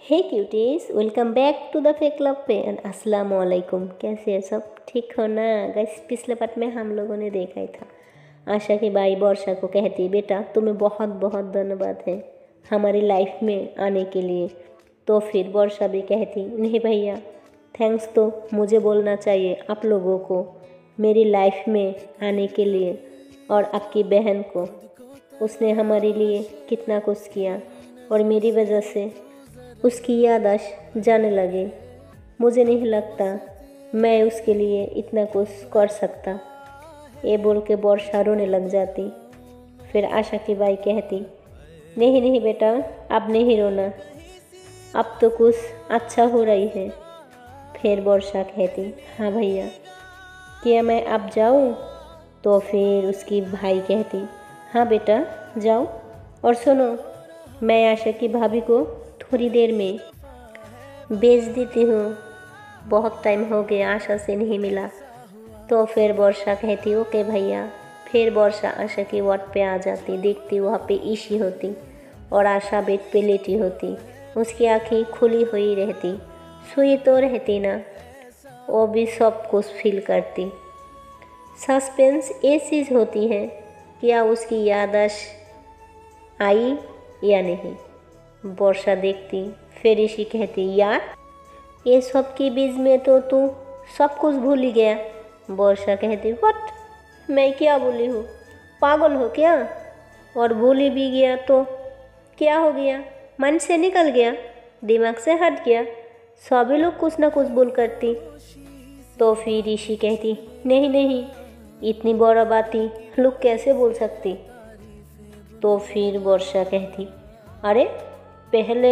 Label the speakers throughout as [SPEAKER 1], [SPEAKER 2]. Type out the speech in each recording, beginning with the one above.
[SPEAKER 1] Hey cuties, welcome back to the fake love पे and अस्सलाम वालेकुम। कैसे है सब? ठीक हो ना गाइस? पिछले पार्ट में हम लोगों ने देखा ही था, आशा की बाई वर्षा को कहती, बेटा तुम्हें बहुत बहुत धन्यवाद है हमारी लाइफ में आने के लिए। तो फिर वर्षा भी कहती, नहीं भैया, थैंक्स तो मुझे बोलना चाहिए आप लोगों को मेरी लाइफ में आने के लिए, और आपकी बहन को। उसने हमारे लिए कितना कुछ किया और मेरी वजह से उसकी याददाश्त जाने लगे। मुझे नहीं लगता मैं उसके लिए इतना कुछ कर सकता। ये बोल के वर्षा रोने लग जाती। फिर आशा की बाई कहती, नहीं नहीं बेटा, अब नहीं रोना, अब तो कुछ अच्छा हो रही है। फिर वर्षा कहती, हाँ भैया, क्या मैं अब जाऊँ? तो फिर उसकी भाई कहती, हाँ बेटा जाओ, और सुनो, मैं आशा की भाभी को थोड़ी देर में भेज देती हूँ, बहुत टाइम हो गया आशा से नहीं मिला। तो फिर वर्षा कहती, ओके भैया। फिर वर्षा आशा की वार्ड पे आ जाती, देखती वहाँ पे ईशी होती और आशा बेड पे लेटी होती। उसकी आँखें खुली हुई रहती, सोई तो रहती ना, वो भी सब कुछ फील करती। सस्पेंस ये चीज़ होती है, क्या उसकी याददाश्त आई या नहीं। वर्षा देखती, फिर ईशी कहती, यार ये सब के बीच में तो तू सब कुछ भूल ही गया। वर्षा कहती, व्हाट, मैं क्या भूली हूँ? पागल हो क्या? और भूल भी गया तो क्या हो गया? मन से निकल गया, दिमाग से हट गया। सभी लोग कुछ ना कुछ भूल करती। तो फिर ईशी कहती, नहीं नहीं, इतनी बड़ा बाती लोग कैसे बोल सकती। तो फिर वर्षा कहती, अरे पहले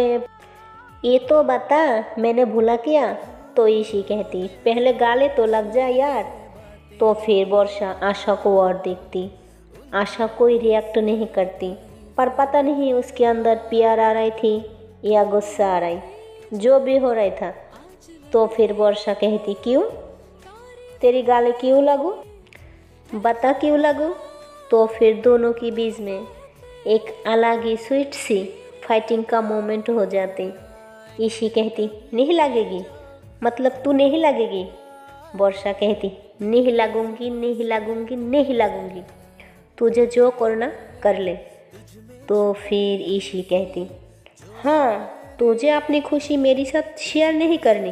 [SPEAKER 1] ये तो बता, मैंने भूला क्या? तो ईशी कहती, पहले गाले तो लग जा यार। तो फिर वर्षा आशा को और देखती। आशा कोई रिएक्ट नहीं करती, पर पता नहीं उसके अंदर प्यार आ रही थी या गुस्सा आ रही, जो भी हो रहा था। तो फिर वर्षा कहती, क्यों? तेरी गाले क्यों लगू? बता क्यों लगू? तो फिर दोनों के बीच में एक अलग ही स्वीट सी फाइटिंग का मोमेंट हो जाती। ईशी कहती, नहीं लगेगी? मतलब तू नहीं लगेगी? वर्षा कहती, नहीं लगूंगी, नहीं लगूंगी, नहीं लगूंगी, तुझे जो करना कर ले। तो फिर ईशी कहती, हाँ, तुझे अपनी खुशी मेरे साथ शेयर नहीं करनी?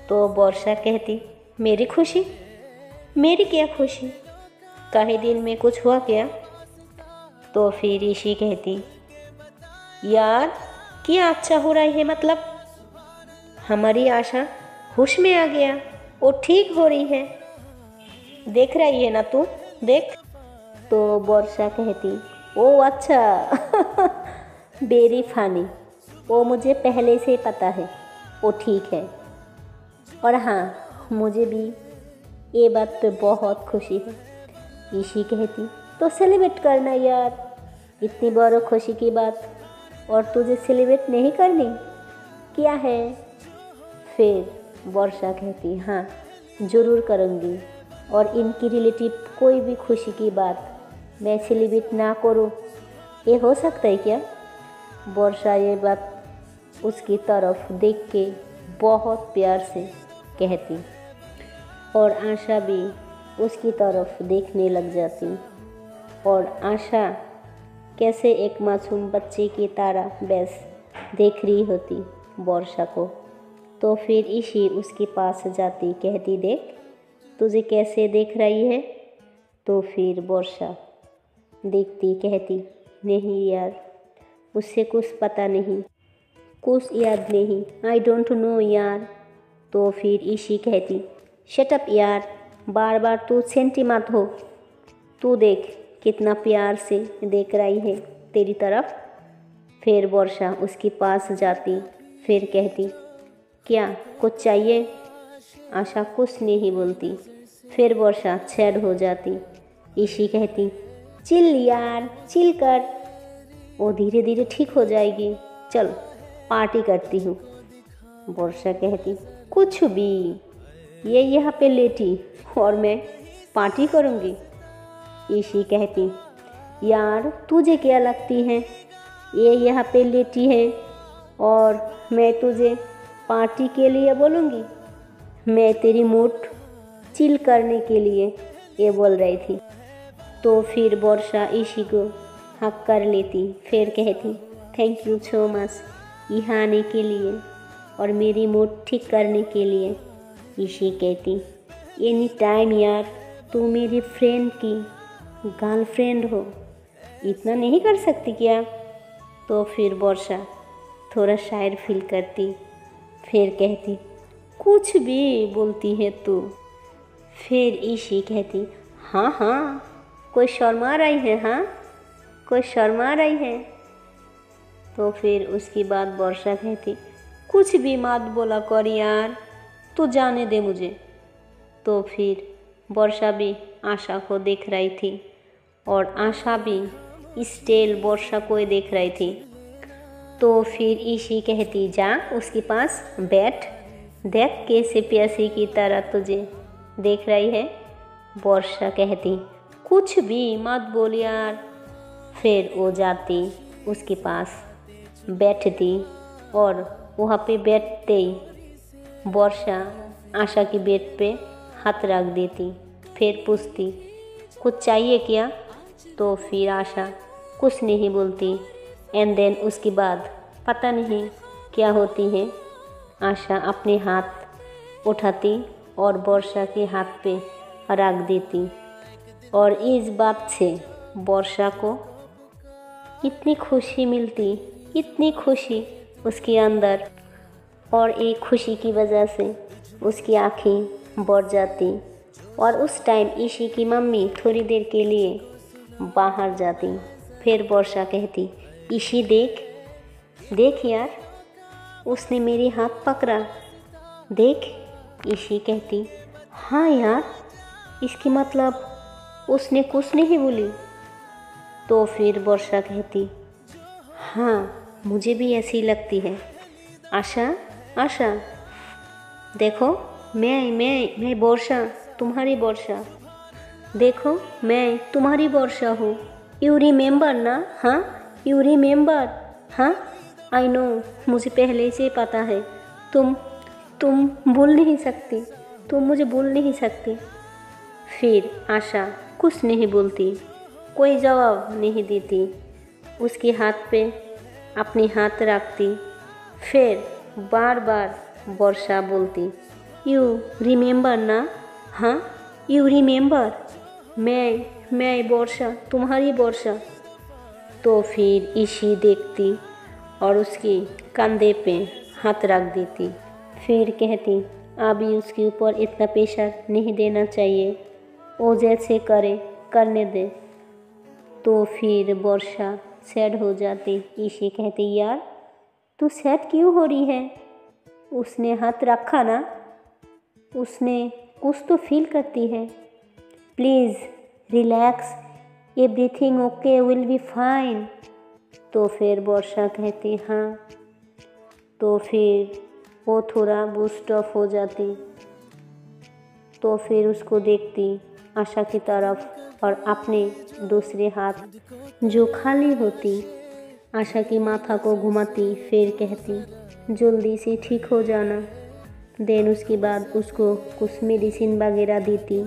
[SPEAKER 1] तो वर्षा कहती, मेरी खुशी? मेरी क्या खुशी? कई दिन में कुछ हुआ क्या? तो फिर ईशी कहती, यार क्या अच्छा हो रहा है, मतलब हमारी आशा होश में आ गया, वो ठीक हो रही है, देख रही है ना तू, देख। तो वर्षा कहती, ओ अच्छा वेरी फनी, वो मुझे पहले से पता है, वो ठीक है। और हाँ, मुझे भी ये बात पे बहुत खुशी है। ईशी कहती, तो सेलिब्रेट करना यार, इतनी बड़ी खुशी की बात, और तुझे सेलिब्रेट नहीं करनी? क्या है? फिर वर्षा कहती, हाँ ज़रूर करूँगी, और इनकी रिलेटिव कोई भी खुशी की बात मैं सेलिब्रेट ना करूँ, ये हो सकता है क्या? वर्षा ये बात उसकी तरफ देख के बहुत प्यार से कहती, और आशा भी उसकी तरफ देखने लग जाती। और आशा कैसे एक मासूम बच्चे की तरह बस देख रही होती वर्षा को। तो फिर ईशी उसके पास जाती, कहती, देख तुझे कैसे देख रही है। तो फिर वर्षा देखती, कहती, नहीं यार, उससे कुछ पता नहीं, कुछ याद नहीं, आई डोंट नो यार। तो फिर ईशी कहती, शट अप यार, बार बार तू सेंटी मत हो, तू देख कितना प्यार से देख रही है तेरी तरफ। फिर वर्षा उसके पास जाती, फिर कहती, क्या कुछ चाहिए? आशा कुछ नहीं बोलती। फिर वर्षा सैड हो जाती। ईशी कहती, चिल यार, चिल कर, वो धीरे धीरे ठीक हो जाएगी, चल पार्टी करती हूँ। वर्षा कहती, कुछ भी, ये यहाँ पे लेटी और मैं पार्टी करूँगी? ईशी कहती, यार तुझे क्या लगती है, ये यहाँ पे लेटी है और मैं तुझे पार्टी के लिए बोलूँगी, मैं तेरी मूड चिल करने के लिए ये बोल रही थी। तो फिर वर्षा ईशी को हक कर लेती, फिर कहती थैंक यू सो मच यहाँ आने के लिए और मेरी मूड ठीक करने के लिए। ईशी कहती एनी टाइम यार, तू मेरी फ्रेंड की गर्लफ्रेंड हो, इतना नहीं कर सकती क्या? तो फिर वर्षा थोड़ा शायर फील करती, फिर कहती कुछ भी बोलती है तू। फिर ईशी कहती हाँ हाँ, कोई शर्मा रही है? हाँ, कोई शर्मा रही है? तो फिर उसकी बाद वर्षा कहती कुछ भी मत बोला कर यार, तू जाने दे मुझे। तो फिर वर्षा भी आशा को देख रही थी और आशा भी स्टिल वर्षा को देख रही थी। तो फिर ईशी कहती जा उसके पास बैठ, देख कैसे प्यासी की तरह तुझे देख रही है। वर्षा कहती कुछ भी मत बोल यार। फिर वो जाती उसके पास बैठती और वहाँ पे बैठते ही वर्षा आशा की बेड पे हाथ रख देती, फिर पूछती कुछ चाहिए क्या? तो फिर आशा कुछ नहीं बोलती। एंड देन उसके बाद पता नहीं क्या होती है, आशा अपने हाथ उठाती और वर्षा के हाथ पे रख देती। और इस बात से वर्षा को इतनी खुशी मिलती, इतनी खुशी उसके अंदर, और एक खुशी की वजह से उसकी आँखें बढ़ जाती। और उस टाइम ईशी की मम्मी थोड़ी देर के लिए बाहर जाती। फिर वर्षा कहती ईशी देख, देख यार, उसने मेरे हाथ पकड़ा, देख। ईशी कहती हाँ यार, इसकी मतलब उसने कुछ नहीं बोली। तो फिर वर्षा कहती हाँ, मुझे भी ऐसी लगती है। आशा, आशा देखो, मैं वर्षा, तुम्हारी वर्षा, देखो मैं तुम्हारी वर्षा हूँ। यू रिमेंबर ना? हाँ, यू रिमेंबर? हाँ, आई नो, मुझे पहले से पता है, तुम भूल नहीं सकती, तुम मुझे भूल नहीं सकती। फिर आशा कुछ नहीं बोलती, कोई जवाब नहीं देती, उसके हाथ पे अपने हाथ रखती। फिर बार बार वर्षा बोलती यू रिमेंबर ना? हाँ, यू रिमेंबर? मैं वर्षा, तुम्हारी वर्षा। तो फिर ईशी देखती और उसके कंधे पे हाथ रख देती, फिर कहती अभी उसके ऊपर इतना प्रेशर नहीं देना चाहिए, वो जैसे करे करने दे। तो फिर वर्षा सैड हो जाती। ईशी कहती यार, तू सैड क्यों हो रही है? उसने हाथ रखा ना, उसने कुछ तो फील करती है, please relax, everything okay, will be fine. तो फिर वर्षा कहती हाँ। तो फिर वो थोड़ा बूस्ट ऑफ हो जाती। तो फिर उसको देखती आशा की तरफ और अपने दूसरे हाथ जो खाली होती आशा की माथा को घुमाती, फिर कहती जल्दी से ठीक हो जाना। देन उसके बाद उसको कुछ मेडिसिन वगैरह देती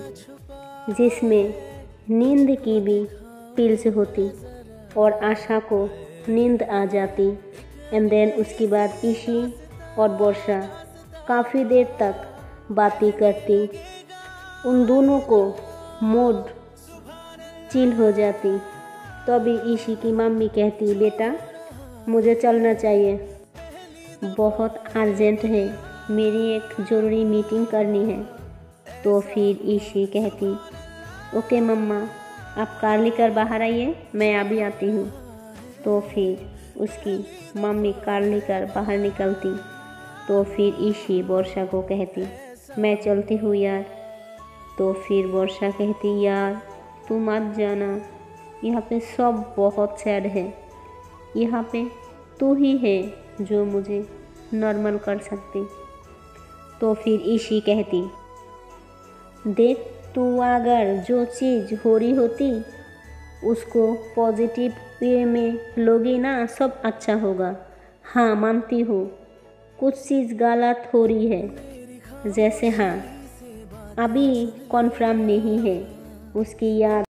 [SPEAKER 1] जिसमें नींद की भी पिल्स होती और आशा को नींद आ जाती। एंड देन उसके बाद ईशी और वर्षा काफ़ी देर तक बातें करती, उन दोनों को मूड चिल हो जाती। तभी ईशी की मम्मी कहती बेटा मुझे चलना चाहिए, बहुत अर्जेंट है, मेरी एक ज़रूरी मीटिंग करनी है। तो फिर ईशी कहती ओके मम्मा, आप कार लेकर बाहर आइए, मैं अभी आती हूँ। तो फिर उसकी मम्मी कार लेकर बाहर निकलती। तो फिर ईशी वर्षा को कहती मैं चलती हूँ यार। तो फिर वर्षा कहती यार तू मत जाना, यहाँ पे सब बहुत सैड है, यहाँ पे तू ही है जो मुझे नॉर्मल कर सकती। तो फिर ईशी कहती देख, तू अगर जो चीज़ हो रही होती उसको पॉजिटिव वे में लोगी ना, सब अच्छा होगा। हाँ मानती हूँ कुछ चीज़ गलत हो रही है। जैसे हाँ अभी कॉन्फर्म नहीं है उसकी याद।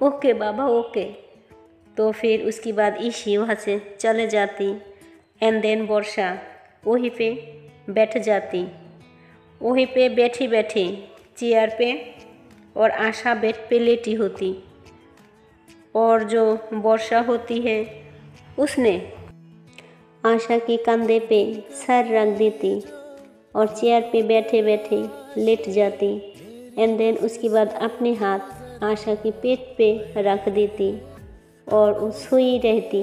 [SPEAKER 1] ओके बाबा ओके। तो फिर उसके बाद ईशी वहाँ से चले जाती। एंड देन वर्षा वहीं पे बैठ जाती। वहीं पे बैठी बैठी चेयर पे और आशा बेड पे लेटी होती। और जो वर्षा होती है उसने आशा के कंधे पे सर रख देती और चेयर पे बैठे बैठे लेट जाती। एंड देन उसके बाद अपने हाथ आशा के पेट पे रख देती और वो सोई रहती।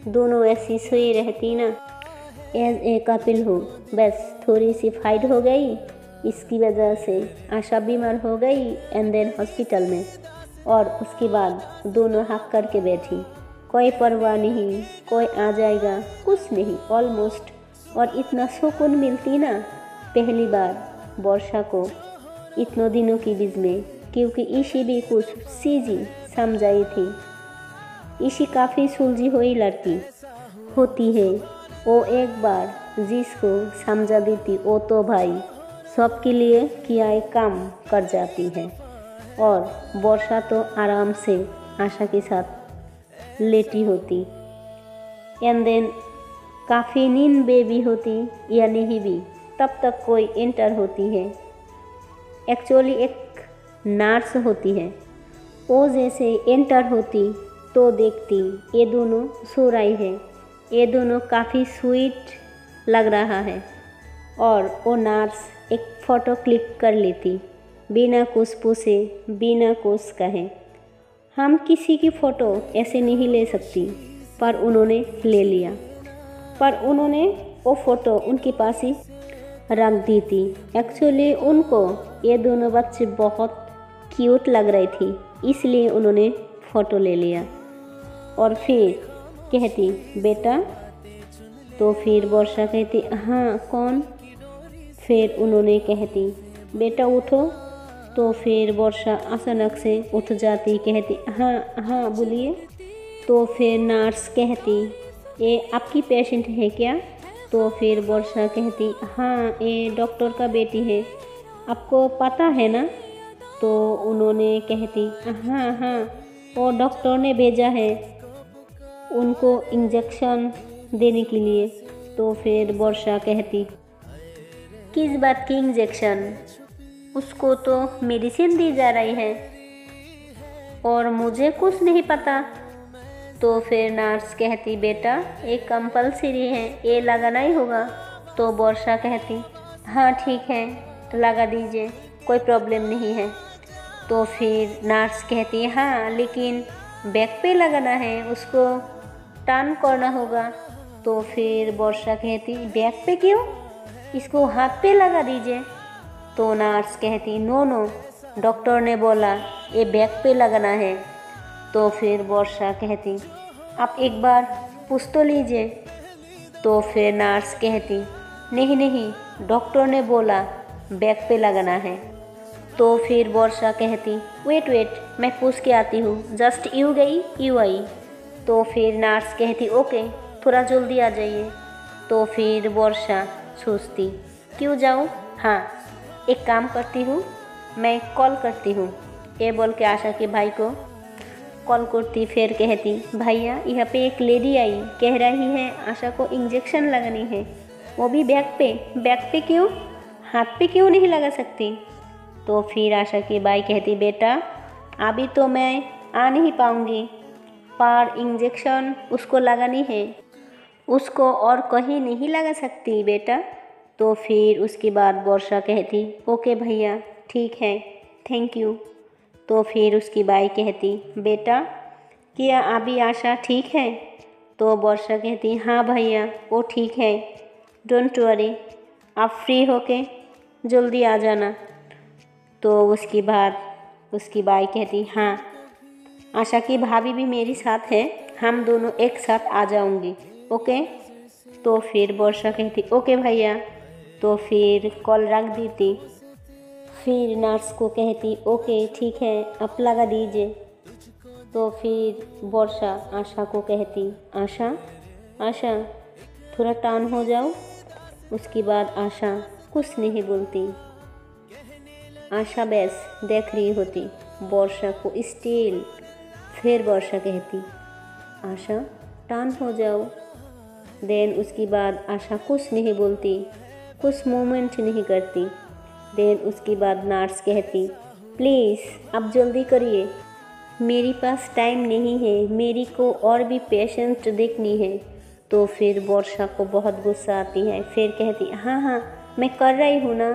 [SPEAKER 1] दोनों ऐसी सोई रहती ना एज ए कपिल हो। बस थोड़ी सी फाइट हो गई, इसकी वजह से आशा बीमार हो गई एंड देन हॉस्पिटल में। और उसके बाद दोनों हक करके बैठी, कोई परवाह नहीं, कोई आ जाएगा, कुछ नहीं ऑलमोस्ट। और इतना सुकून मिलती ना पहली बार वर्षा को इतनों दिनों के बीच में, क्योंकि ईशी भी कुछ सीजी समझाई थी। ईशी काफ़ी सुलझी हुई लड़की होती है। वो एक बार जिसको समझा देती वो तो भाई सबके लिए किया एक काम कर जाती है। और वर्षा तो आराम से आशा के साथ लेटी होती। एंड देन काफ़ी नींद बेबी होती या नहीं भी, तब तक कोई एंटर होती है। एक्चुअली एक नर्स होती है। वो जैसे एंटर होती तो देखती ये दोनों सो रही है, ये दोनों काफ़ी स्वीट लग रहा है। और वो नर्स एक फ़ोटो क्लिक कर लेती बिना कुछ पूछे, बिना कुछ कहे। हम किसी की फ़ोटो ऐसे नहीं ले सकती, पर उन्होंने ले लिया। पर उन्होंने वो फ़ोटो उनके पास ही रख दी थी। एक्चुअली उनको ये दोनों बच्चे बहुत क्यूट लग रही थी, इसलिए उन्होंने फ़ोटो ले लिया। और फिर कहती बेटा, तो फिर वर्षा कहती हाँ कौन। फिर उन्होंने कहती बेटा उठो। तो फिर वर्षा अचानक से उठ जाती, कहती हाँ हाँ बोलिए। तो फिर नर्स कहती ये आपकी पेशेंट है क्या। तो फिर वर्षा कहती हाँ ये डॉक्टर का बेटी है, आपको पता है ना। तो उन्होंने कहती हाँ हाँ वो डॉक्टर ने भेजा है, उनको इंजेक्शन देने के लिए। तो फिर वर्षा कहती, किस बात की इंजेक्शन? उसको तो मेडिसिन दी जा रही है और मुझे कुछ नहीं पता। तो फिर नर्स कहती, बेटा एक कंपलसरी है, ये लगाना ही होगा। तो वर्षा कहती, हाँ ठीक है लगा दीजिए, कोई प्रॉब्लम नहीं है। तो फिर नर्स कहती, हाँ लेकिन बैक पे लगाना है, उसको टर्न करना होगा। तो फिर वर्षा कहती, बैक पे क्यों, इसको हाथ पे लगा दीजिए। तो नर्स कहती, नो नो, डॉक्टर ने बोला ये बैक पे लगाना है। तो फिर वर्षा कहती, आप एक बार पूछ तो लीजिए। तो फिर नर्स कहती, नहीं नहीं, डॉक्टर ने बोला बैक पे लगाना है। तो फिर वर्षा कहती, वेट वेट, मैं पूछ के आती हूँ, जस्ट यू गई यू आई। तो फिर नर्स कहती, ओके थोड़ा जल्दी आ जाइए। तो फिर वर्षा सोचती, क्यों जाऊँ, हाँ एक काम करती हूँ, मैं कॉल करती हूँ। ये बोल के आशा के भाई को कॉल करती। फिर कहती, भैया यहाँ पे एक लेडी आई, कह रही है आशा को इंजेक्शन लगानी है, वो भी बैक पे। बैक पे क्यों, हाथ पे क्यों नहीं लगा सकती? तो फिर आशा की बाई कहती, बेटा अभी तो मैं आ नहीं पाऊँगी, पर इंजेक्शन उसको लगानी है, उसको और कहीं नहीं लगा सकती बेटा। तो फिर उसके बाद वर्षा कहती, ओके भैया ठीक है, थैंक यू। तो फिर उसकी बाई कहती, बेटा क्या अभी आशा ठीक है? तो वर्षा कहती, हाँ भैया वो ठीक है, डोंट वरी, आप फ्री होके जल्दी आ जाना। तो उसके बाद उसकी बाई कहती, हाँ आशा की भाभी भी मेरे साथ है, हम दोनों एक साथ आ जाऊंगी, ओके। तो फिर वर्षा कहती, ओके भैया। तो फिर कॉल रख देती। फिर नर्स को कहती, ओके ठीक है आप लगा दीजिए। तो फिर वर्षा आशा को कहती, आशा आशा थोड़ा टर्न हो जाओ। उसके बाद आशा कुछ नहीं बोलती। आशा बस देख रही होती वर्षा को स्टिल। फिर वर्षा कहती, आशा टर्न हो जाओ। देन उसके बाद आशा कुछ नहीं बोलती, कुछ मूवमेंट नहीं करती। देन उसके बाद नर्स कहती, प्लीज़ अब जल्दी करिए, मेरे पास टाइम नहीं है, मेरी को और भी पेशेंट देखनी है। तो फिर वर्षा को बहुत गुस्सा आती है। फिर कहती, हाँ हाँ मैं कर रही हूँ ना।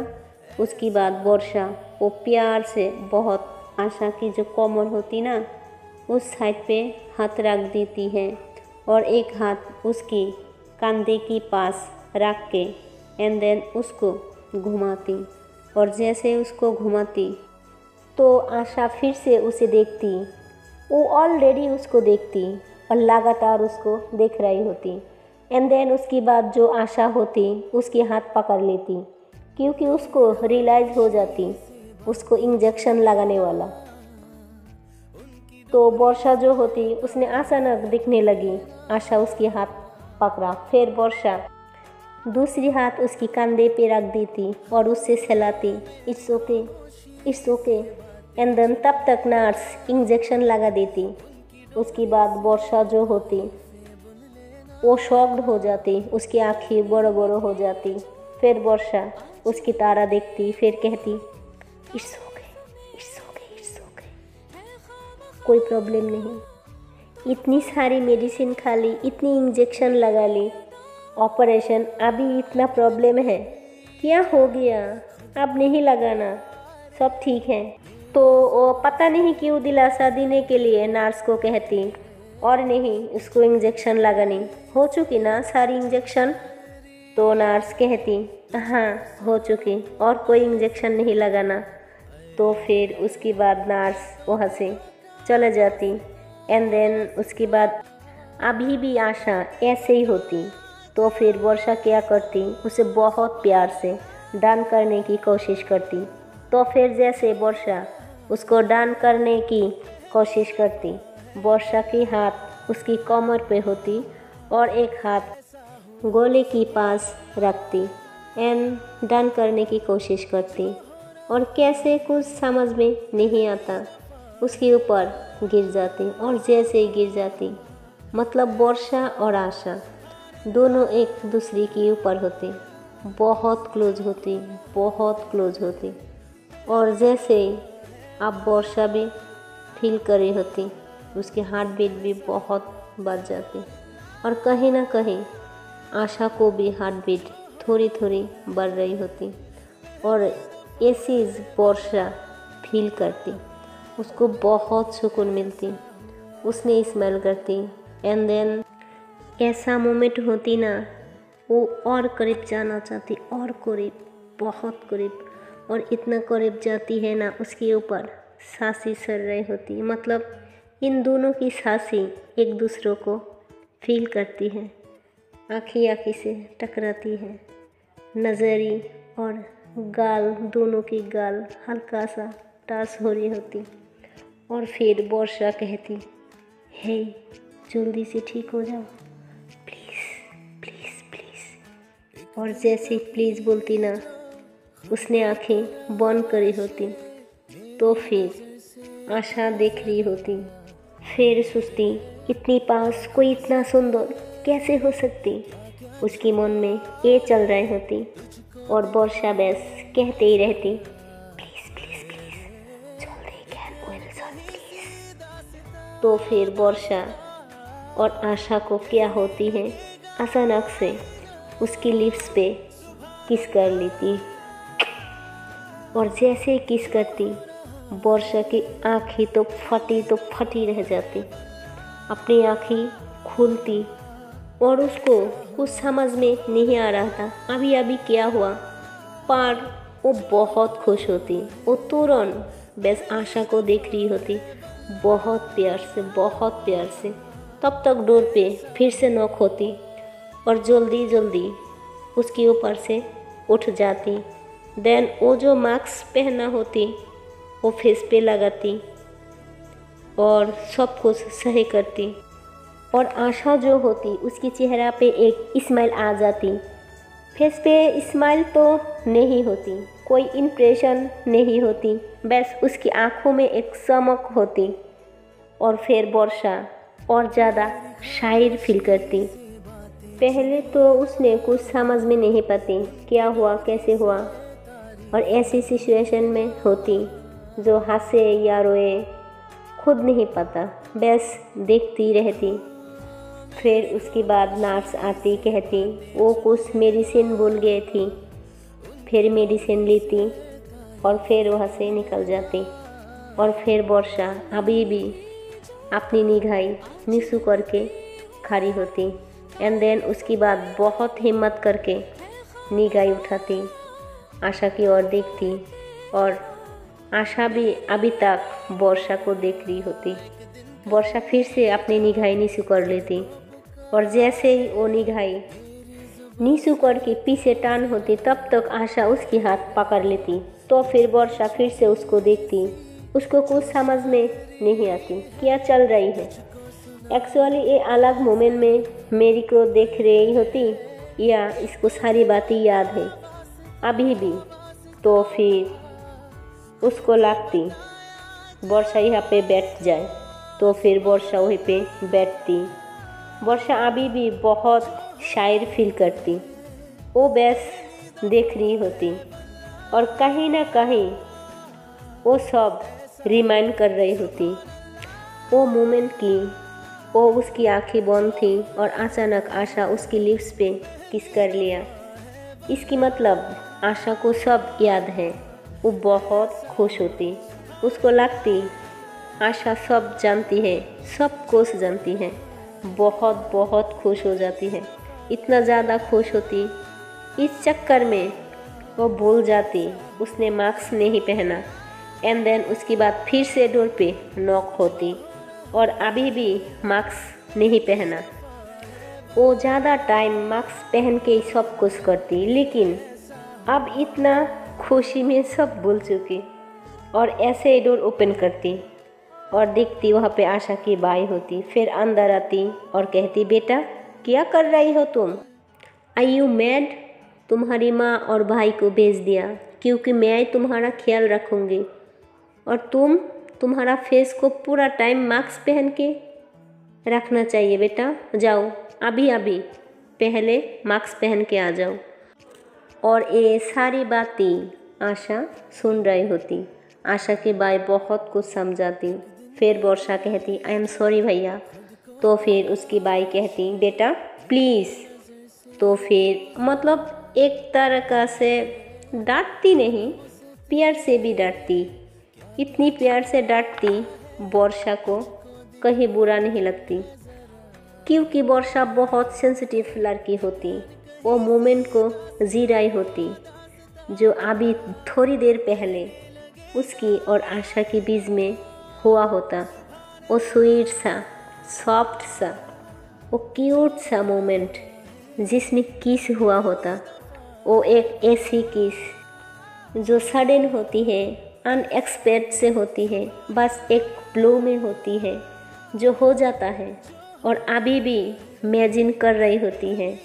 [SPEAKER 1] उसके बाद वर्षा वो प्यार से बहुत आशा की जो कमर होती ना, उस साइड पे हाथ रख देती है और एक हाथ उसकी कंधे के पास रख के एंड देन उसको घुमाती। और जैसे उसको घुमाती तो आशा फिर से उसे देखती, वो ऑलरेडी उसको देखती और लगातार उसको देख रही होती। एंड देन उसके बाद जो आशा होती उसके हाथ पकड़ लेती, क्योंकि उसको रियलाइज़ हो जाती उसको इंजेक्शन लगाने वाला। तो वर्षा जो होती उसने अचानक दिखने लगी, आशा उसके हाथ पकड़ा। फिर वर्षा दूसरी हाथ उसकी कंधे पे रख देती और उससे सहलाती, it's okay it's okay. And then तब तक नर्स इंजेक्शन लगा देती। उसके बाद वर्षा जो होती वो शॉक्ड हो जाती, उसकी आँखें बड़ो बड़ो हो जाती। फिर वर्षा उसकी तारा देखती, फिर कहती, it's okay it's okay it's okay, कोई प्रॉब्लम नहीं, इतनी सारी मेडिसिन खा ली, इतनी इंजेक्शन लगा ली, ऑपरेशन अभी इतना प्रॉब्लम है, क्या हो गया, अब नहीं लगाना, सब ठीक है। तो वो पता नहीं क्यों दिलासा देने के लिए नर्स को कहती, और नहीं उसको इंजेक्शन लगानी, हो चुकी ना सारी इंजेक्शन। तो नर्स कहती, हाँ हो चुकी, और कोई इंजेक्शन नहीं लगाना। तो फिर उसके बाद नर्स वहाँ से चले जाती। एंड देन उसके बाद अभी भी आशा ऐसे ही होती। तो फिर वर्षा क्या करती, उसे बहुत प्यार से डन करने की कोशिश करती। तो फिर जैसे वर्षा उसको डन करने की कोशिश करती, वर्षा की हाथ उसकी कमर पे होती और एक हाथ गोले के पास रखती एंड डन करने की कोशिश करती। और कैसे कुछ समझ में नहीं आता, उसके ऊपर गिर जाती। और जैसे ही गिर जाती, मतलब वर्षा और आशा दोनों एक दूसरे के ऊपर होते, बहुत क्लोज होती, बहुत क्लोज होती। और जैसे अब वर्षा भी फील कर रही होती, उसकी हार्ट बीट भी बहुत बढ़ जाती और कहीं ना कहीं आशा को भी हार्ट बीट थोड़ी थोड़ी बढ़ रही होती। और ये चीज़ वर्षा फील करती, उसको बहुत सुकून मिलती, उसने स्माइल करती। एंड देन ऐसा मोमेंट होती ना, वो और करीब जाना चाहती, और करीब, बहुत करीब। और इतना करीब जाती है ना, उसके ऊपर सांसें सर रही होती, मतलब इन दोनों की सांसें एक दूसरों को फील करती है, आँखी से टकराती है, नज़री और गाल, दोनों की गाल हल्का सा टच हो रही होती। और फिर वर्षा कहती, हे जल्दी से ठीक हो जाओ, प्लीज़ प्लीज़ प्लीज़। और जैसे प्लीज़ बोलती ना, उसने आंखें बंद करी होती। तो फिर आशा देख रही होती, फिर सोचती इतनी पास कोई इतना सुंदर कैसे हो सकती, उसके मन में ये चल रही होती। और वर्षा बस कहते ही रहती, प्लीज़ प्लीज़ प्लीज़ जल्दी कैन विल्सन प्लीज़। तो फिर वर्षा और आशा को क्या होती है, अचानक से उसकी लिप्स पे किस कर लेती। और जैसे किस करती, वर्षा की आँखें तो फटी रह जाती, अपनी आँखें खुलती और उसको कुछ समझ में नहीं आ रहा था अभी अभी क्या हुआ। पर वो बहुत खुश होती, वो तुरंत बस आशा को देख रही होती, बहुत प्यार से। तब तक डोर पे फिर से नॉक होती और जल्दी जल्दी उसके ऊपर से उठ जाती। देन वो जो मास्क पहना होती वो फेस पे लगाती और सब कुछ सही करती। और आशा जो होती, उसकी चेहरा पे एक स्माइल आ जाती। फेस पे स्माइल तो नहीं होती, कोई इम्प्रेशन नहीं होती, बस उसकी आंखों में एक चमक होती। और फिर वर्षा और ज़्यादा शायर फील करती। पहले तो उसने कुछ समझ में नहीं पाती क्या हुआ, कैसे हुआ। और ऐसी सिचुएशन में होती जो हंसे या रोए खुद नहीं पता, बस देखती रहती। फिर उसके बाद नर्स आती, कहती वो कुछ मेडिसिन भूल गई थी, फिर मेडिसिन लेती और फिर वहाँ से निकल जाती। और फिर वर्षा अभी भी अपनी निगाहें नीचू करके खड़ी होती। एंड देन उसके बाद बहुत हिम्मत करके निगाहें उठाती, आशा की ओर देखती। और आशा भी अभी तक वर्षा को देख रही होती। वर्षा फिर से अपनी निगाहें नीचू कर लेती और जैसे ही वो निगाहें नीचू करके पीछे टर्न होती, तब तक आशा उसकी हाथ पकड़ लेती। तो फिर वर्षा फिर से उसको देखती, उसको कुछ समझ में नहीं आती क्या चल रही है। एक्चुअली ये अलग मोमेंट में मेरी को देख रही होती या इसको सारी बातें याद है अभी भी। तो फिर उसको लगती वर्षा यहाँ पे बैठ जाए, तो फिर वर्षा वहीं पे बैठती। वर्षा अभी भी बहुत शायर फील करती, वो बस देख रही होती और कहीं ना कहीं वो सब रिमाइंड कर रही होती वो मोमेंट की। वो उसकी आंखें बंद थी और अचानक आशा उसकी लिप्स पे किस कर लिया। इसकी मतलब आशा को सब याद है। वो बहुत खुश होती, उसको लगती आशा सब जानती है, सब कुछ जानती है। बहुत बहुत खुश हो जाती है, इतना ज़्यादा खुश होती, इस चक्कर में वो भूल जाती उसने मास्क नहीं पहना। एंड देन उसके बाद फिर से डोर पे नॉक होती और अभी भी मास्क नहीं पहना। वो ज़्यादा टाइम मास्क पहन के ही सब कुछ करती, लेकिन अब इतना खुशी में सब भूल चुकी। और ऐसे ही डोर ओपन करती और देखती वहाँ पे आशा की बाई होती। फिर अंदर आती और कहती, बेटा क्या कर रही हो तुम? आई यू मैड? तुम्हारी माँ और भाई को भेज दिया क्योंकि मैं तुम्हारा ख्याल रखूँगी, और तुम्हारा फेस को पूरा टाइम मास्क पहन के रखना चाहिए। बेटा जाओ अभी अभी पहले मास्क पहन के आ जाओ। और ये सारी बातें आशा सुन रही होती। आशा की बाई बहुत कुछ समझाती। फिर वर्षा कहती आई एम सॉरी भैया। तो फिर उसकी बाई कहती बेटा प्लीज़। तो फिर मतलब एक तरह से डांटती नहीं, प्यार से भी डांटती। इतनी प्यार से डांटती वर्षा को कहीं बुरा नहीं लगती, क्योंकि वर्षा बहुत सेंसिटिव लड़की होती। वो मोमेंट को जी रही होती जो अभी थोड़ी देर पहले उसकी और आशा के बीच में हुआ होता। वो स्वीट सा, सॉफ्ट सा, वो क्यूट सा मोमेंट जिसमें किस हुआ होता। वो एक ऐसी किस जो सडन होती है, अनएक्सपेक्टेड से होती है, बस एक ब्लो में होती है, जो हो जाता है और अभी भी इमेजिन कर रही होती है।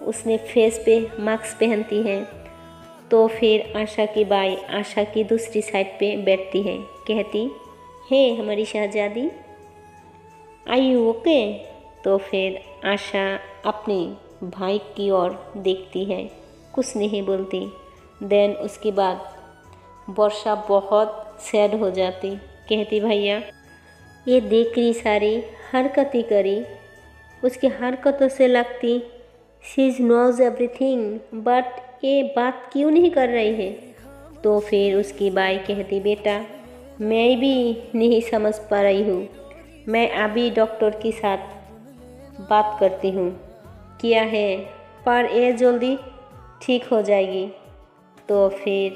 [SPEAKER 1] उसने फेस पे मास्क पहनती है। तो फिर आशा की बाई आशा की दूसरी साइड पे बैठती है, कहती हे हमारी शहजादी आई यू ओके। तो फिर आशा अपने भाई की ओर देखती है, कुछ नहीं बोलती। देन उसके बाद वर्षा बहुत सैड हो जाती, कहती भैया ये देख रही सारी हरकतें करी, उसकी हरकतों से लगती she is knows everything, but ये बात क्यों नहीं कर रही है। तो फिर उसकी बाई कहती बेटा मैं भी नहीं समझ पा रही हूँ, मैं अभी डॉक्टर के साथ बात करती हूँ किया है, पर ये जल्दी ठीक हो जाएगी। तो फिर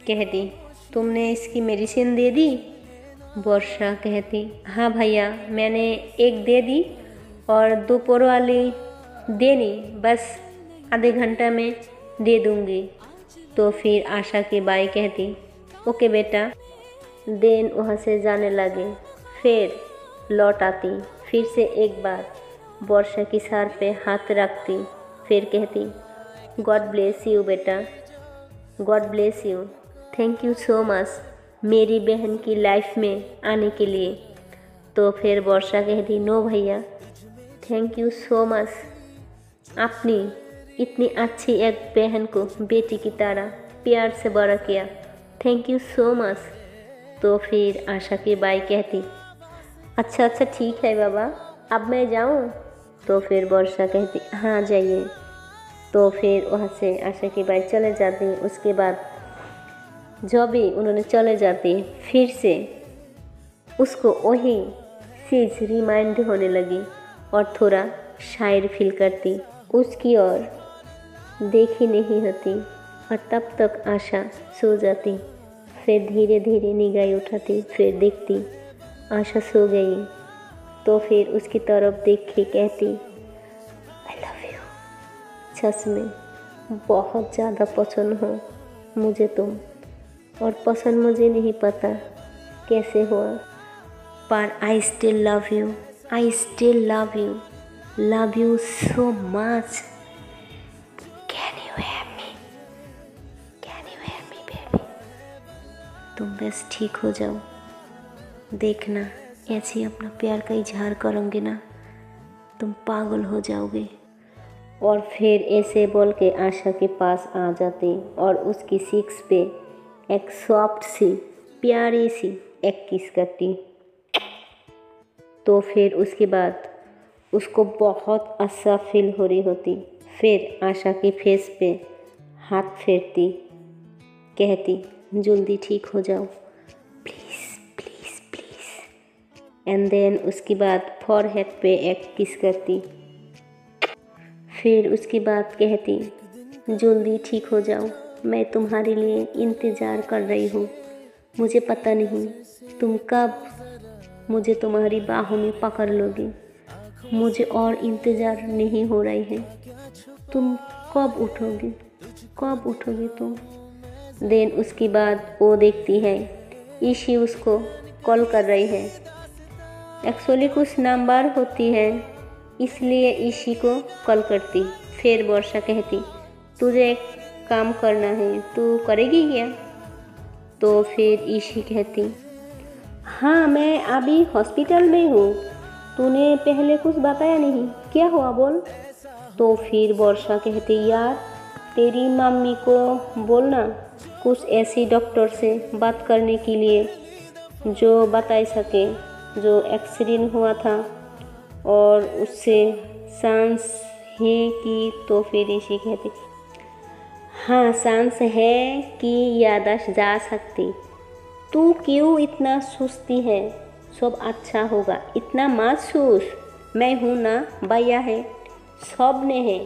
[SPEAKER 1] कहती तुमने इसकी मेडिसिन दे दी। वर्षा कहती हाँ भैया मैंने एक दे दी और दोपहर वाली देनी बस आधे घंटा में दे दूँगी। तो फिर आशा की बाई कहती ओके बेटा। देन वहाँ से जाने लगे। फिर लौट आती, फिर से एक बार वर्षा की सर पे हाथ रखती, फिर कहती गॉड ब्लेस यू बेटा, God bless you, thank you so much मेरी बहन की लाइफ में आने के लिए। तो फिर वर्षा कहती नो भैया थैंक यू सो मच, आपने इतनी अच्छी एक बहन को बेटी की तरह प्यार से बड़ा किया, थैंक यू सो मच। तो फिर आशा की बाई कहती अच्छा ठीक है बाबा अब मैं जाऊँ। तो फिर वर्षा कहती हाँ जाइए। तो फिर वहाँ से आशा की बाई चले जाती। उसके बाद जो भी उन्होंने चले जाती, फिर से उसको वही चीज़ रिमाइंड होने लगी और थोड़ा शायर फील करती। उसकी ओर देखी नहीं होती और तब तक आशा सो जाती। फिर धीरे धीरे निगाह उठाती, फिर देखती आशा सो गई। तो फिर उसकी तरफ देख के कहती आई लव यू, सच में बहुत ज़्यादा पसंद हो मुझे तुम, और पसंद मुझे नहीं पता कैसे हुआ, पर I still love you, I still love you so much. Can you hear me baby. तुम बस ठीक हो जाओ, देखना ऐसे ही अपना प्यार का इजहार करोगे ना तुम पागल हो जाओगे। और फिर ऐसे बोल के आशा के पास आ जाती और उसकी सीक्स पे एक सॉफ्ट सी प्यारी सी एक किस करती। तो फिर उसके बाद उसको बहुत अच्छा फील हो रही होती। फिर आशा के फेस पे हाथ फेरती, कहती जल्दी ठीक हो जाओ please please please. And then उसके बाद फॉरहेड पे एक किस करती। फिर उसके बाद कहती जल्दी ठीक हो जाओ, मैं तुम्हारे लिए इंतज़ार कर रही हूँ। मुझे पता नहीं तुम कब मुझे तुम्हारी बाहों में पकड़ लोगे, मुझे और इंतज़ार नहीं हो रही है। तुम कब उठोगे तुम। देन उसके बाद वो देखती है ईशी उसको कॉल कर रही है। एक्चुअली कुछ नंबर होती है इसलिए ईशी को कॉल करती। फिर वर्षा कहती तुझे एक काम करना है, तू करेगी क्या। तो फिर ईशी कहती हाँ मैं अभी हॉस्पिटल में हूँ, तूने पहले कुछ बताया नहीं, क्या हुआ बोल। तो फिर वर्षा कहती, यार तेरी मम्मी को बोलना कुछ ऐसी डॉक्टर से बात करने के लिए जो बता सके जो एक्सीडेंट हुआ था और उससे चांस है कि। तो फिर ऋषि कहती, हाँ चांस है कि याददाश्त जा सकती। तू क्यों इतना सोचती है, सब अच्छा होगा, इतना मत सोच, मैं हूँ ना, भैया है, सब ने है,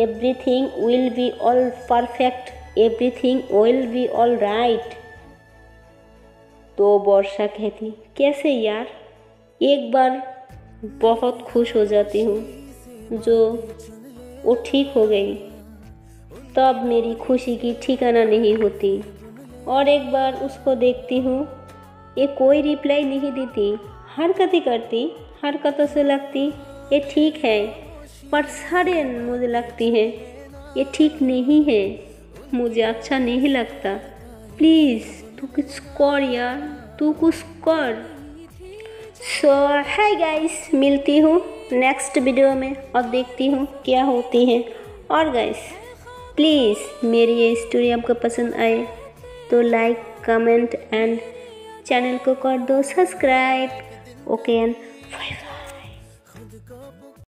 [SPEAKER 1] everything will be all perfect, everything will be all right. तो वर्षा कहती, कैसे यार, एक बार बहुत खुश हो जाती हूँ जो वो ठीक हो गई, तब मेरी खुशी की ठिकाना नहीं होती, और एक बार उसको देखती हूँ ये कोई रिप्लाई नहीं देती, हरकतें करती, हरकतों से लगती ये ठीक है, पर सडन मुझे लगती है ये ठीक नहीं है, मुझे अच्छा नहीं लगता, प्लीज़ तू कुछ कर यार, तू कुछ कर। सो हाय गाइस, मिलती हूँ नेक्स्ट वीडियो में और देखती हूँ क्या होती है। और गाइस प्लीज़ मेरी ये स्टोरी आपको पसंद आए तो लाइक कमेंट एंड चैनल को कर दो सब्सक्राइब। Okay and bye.